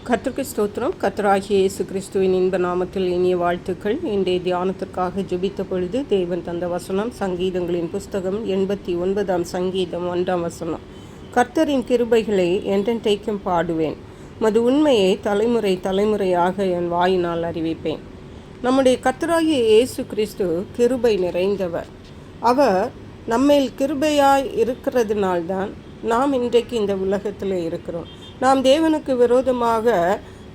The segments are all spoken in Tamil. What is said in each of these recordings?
கர்த்தருக்கு ஸ்தோத்திரம். கர்த்தராகிய இயேசு கிறிஸ்துவின் இன்ப நாமத்தில் இனிய வாழ்த்துக்கள். இன்றைய தியானத்திற்காக ஜெபித்த பொழுது தேவன் தந்த வசனம் சங்கீதங்களின் புஸ்தகம் 89 சங்கீதம் 1 கர்த்தரின் கிருபைகளை என்றென்றைக்கும் பாடுவேன், மது உண்மையை தலைமுறை தலைமுறையாக என் வாயினால் அறிவிப்பேன். நம்முடைய கர்த்தராகிய இயேசு கிறிஸ்து கிருபை நிறைந்தவர். அவர் நம்மேல் கிருபையாய் இருக்கிறதுனால்தான் நாம் இன்றைக்கு இந்த உலகத்தில் இருக்கிறோம். நாம் தேவனுக்கு விரோதமாக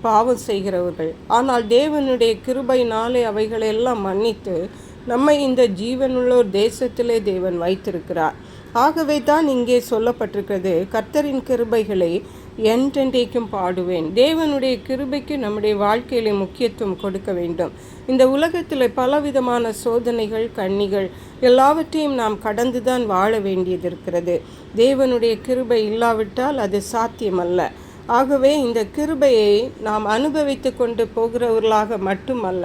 பாவம் செய்கிறவர்கள், ஆனால் தேவனுடைய கிருபையினாலே அவைகளெல்லாம் மன்னித்து நம்மை இந்த ஜீவனுள்ளோர் தேசத்திலே தேவன் வைத்திருக்கிறார். ஆகவே தான் இங்கே சொல்லப்பட்டிருக்கிறது, கர்த்தரின் கிருபைகளை என்றென்றைக்கும் பாடுவேன். தேவனுடைய கிருபைக்கு நம்முடைய வாழ்க்கையிலே முக்கியத்துவம் கொடுக்க வேண்டும். இந்த உலகத்தில் பலவிதமான சோதனைகள் கண்ணிகள் எல்லாவற்றையும் நாம் கடந்துதான் வாழ வேண்டியது இருக்கிறது. தேவனுடைய கிருபை இல்லாவிட்டால் அது சாத்தியமல்ல. ஆகவே இந்த கிருபையை நாம் அனுபவித்து கொண்டு போகிறவர்களாக மட்டுமல்ல,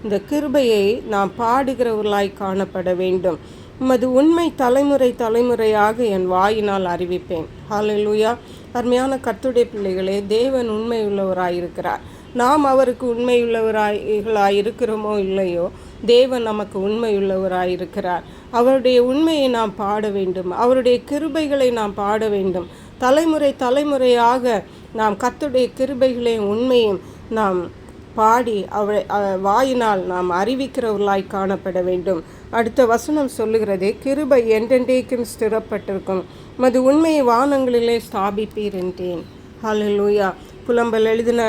இந்த கிருபையை நாம் பாடுகிறவர்களாய் காணப்பட வேண்டும். உமது உண்மை தலைமுறை தலைமுறையாக என் வாயினால் அறிவிப்பேன். ஹல்லேலூயா. அருமையான கர்த்தருடைய பிள்ளைகளே, தேவன் உண்மையுள்ளவராயிருக்கிறார். நாம் அவருக்கு உண்மையுள்ளவராயிருக்கிறோமோ இல்லையோ, தேவன் நமக்கு உண்மையுள்ளவராயிருக்கிறார். அவருடைய உண்மையை நாம் பாட வேண்டும், அவருடைய கிருபைகளை நாம் பாட வேண்டும். தலைமுறை தலைமுறையாக நாம் கர்த்தருடைய கிருபைகளையும் உண்மையும் நாம் பாடி வாயினால் நாம் அறிவிக்கிறவர்களாய் காணப்பட வேண்டும். அடுத்த வசனம் சொல்லுகிறது, கிருபை என்றென்றைக்கும் ஸ்திரப்பட்டிருக்கும், மது உண்மையை வானங்களிலே ஸ்தாபிப்பீர் என்றேன். ஹல்லேலூயா. புலம்பல் எழுதின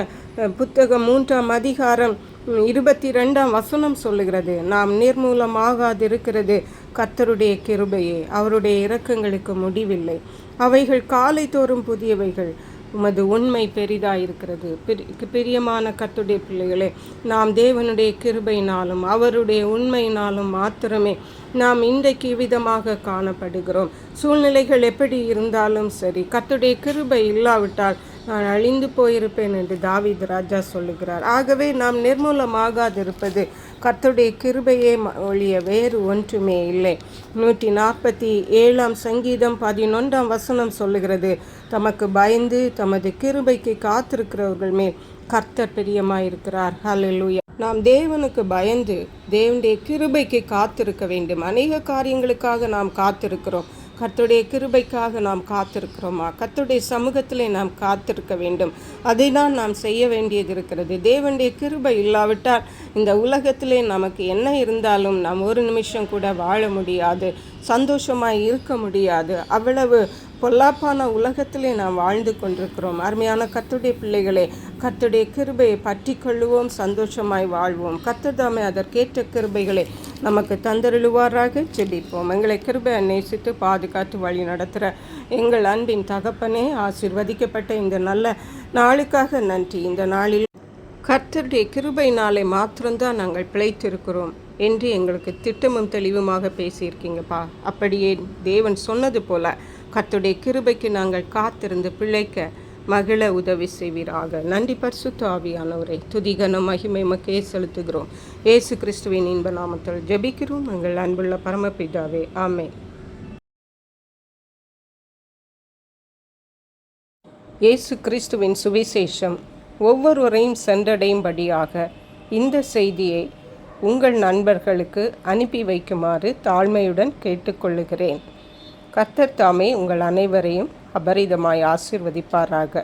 புத்தகம் 3 சொல்லுகிறது, நாம் நிர்மூலமாகாதிருக்கிறது கர்த்தருடைய கிருபையே, அவருடைய இரக்கங்களுக்கு முடிவில்லை, அவைகள் காலை தோறும் புதியவைகள், உமது உண்மை பெரிதாயிருக்கிறது. பிரியமான கர்த்தருடைய பிள்ளைகளே, நாம் தேவனுடைய கிருபையினாலும் அவருடைய உண்மையினாலும் மாத்திரமே நாம் இன்றைக்கு விதமாக காணப்படுகிறோம். சூழ்நிலைகள் எப்படி இருந்தாலும் சரி, கர்த்தருடைய கிருபை இல்லாவிட்டால் நான் அழிந்து போயிருப்பேன் என்று தாவீது ராஜா சொல்லுகிறார். ஆகவே நாம் நிர்மூலமாகாதிருப்பது கர்த்தருடைய கிருபையே ஒழிய வேறு ஒன்றுமே இல்லை. 147 சங்கீதம் 11 சொல்லுகிறது, தமக்கு பயந்து தமது கிருபைக்கு காத்திருக்கிறவர்கள் மேல் கர்த்தர் பிரியமாயிருக்கிறார். ஹல்லேலூயா. நாம் தேவனுக்கு பயந்து தேவனுடைய கிருபைக்கு காத்திருக்க வேண்டும். அநேக காரியங்களுக்காக நாம் காத்திருக்கிறோம். கர்த்தருடைய கிருபைக்காக நாம் காத்திருக்கிறோமா? கர்த்தருடைய சமூகத்திலே நாம் காத்திருக்க வேண்டும். அதை தான் நாம் செய்ய வேண்டியது இருக்கிறது. தேவனுடைய கிருபை இல்லாவிட்டால் இந்த உலகத்திலே நமக்கு என்ன இருந்தாலும் நாம் ஒரு நிமிஷம் கூட வாழ முடியாது, சந்தோஷமாய் இருக்க முடியாது. அவ்வளவு பொல்லாப்பான உலகத்திலே நாம் வாழ்ந்து கொண்டிருக்கிறோம். அருமையான கர்த்தருடைய பிள்ளைகளே, கர்த்தருடைய கிருபையை பற்றி கொள்ளுவோம், சந்தோஷமாய் வாழ்வோம். கர்த்தர் தாமே அதற்கேற்ற கிருபைகளை நமக்கு தந்தருளுவாராக. ஜெபிப்போம். எங்களை கிருபையை நேசித்து பாதுகாத்து வழி நடத்துகிற எங்கள் அன்பின் தகப்பனே, ஆசீர்வதிக்கப்பட்ட இந்த நல்ல நாளுக்காக நன்றி. இந்த நாளில் கர்த்தருடைய கிருபையினாலே மாத்திரம்தான் நாங்கள் பிழைத்திருக்கிறோம் என்று எங்களுக்கு திட்டமும் தெளிவுமாக பேசியிருக்கீங்கப்பா. அப்படியே தேவன் சொன்னது போல கர்த்தருடைய கிருபைக்கு நாங்கள் காத்திருந்து பிழைக்க மகிழ உதவி செய்வீராக. நன்றி பரிசுத்த ஆவியானவரை, துதிகன மகிமை மக்கே செலுத்துகிறோம். இயேசு கிறிஸ்துவின் இன்ப நாமத்தில் ஜெபிக்கிறோம் எங்கள் அன்புள்ள பரமபிதாவே, ஆமென். இயேசு கிறிஸ்துவின் சுவிசேஷம் ஒவ்வொருவரையும் சென்றடையும்படியாக இந்த செய்தியை உங்கள் நண்பர்களுக்கு அனுப்பி வைக்குமாறு தாழ்மையுடன் கேட்டுக்கொள்ளுகிறேன். கர்த்தர் தாமே உங்கள் அனைவரையும் அபரிதமாய் ஆசீர்வதிப்பாராக.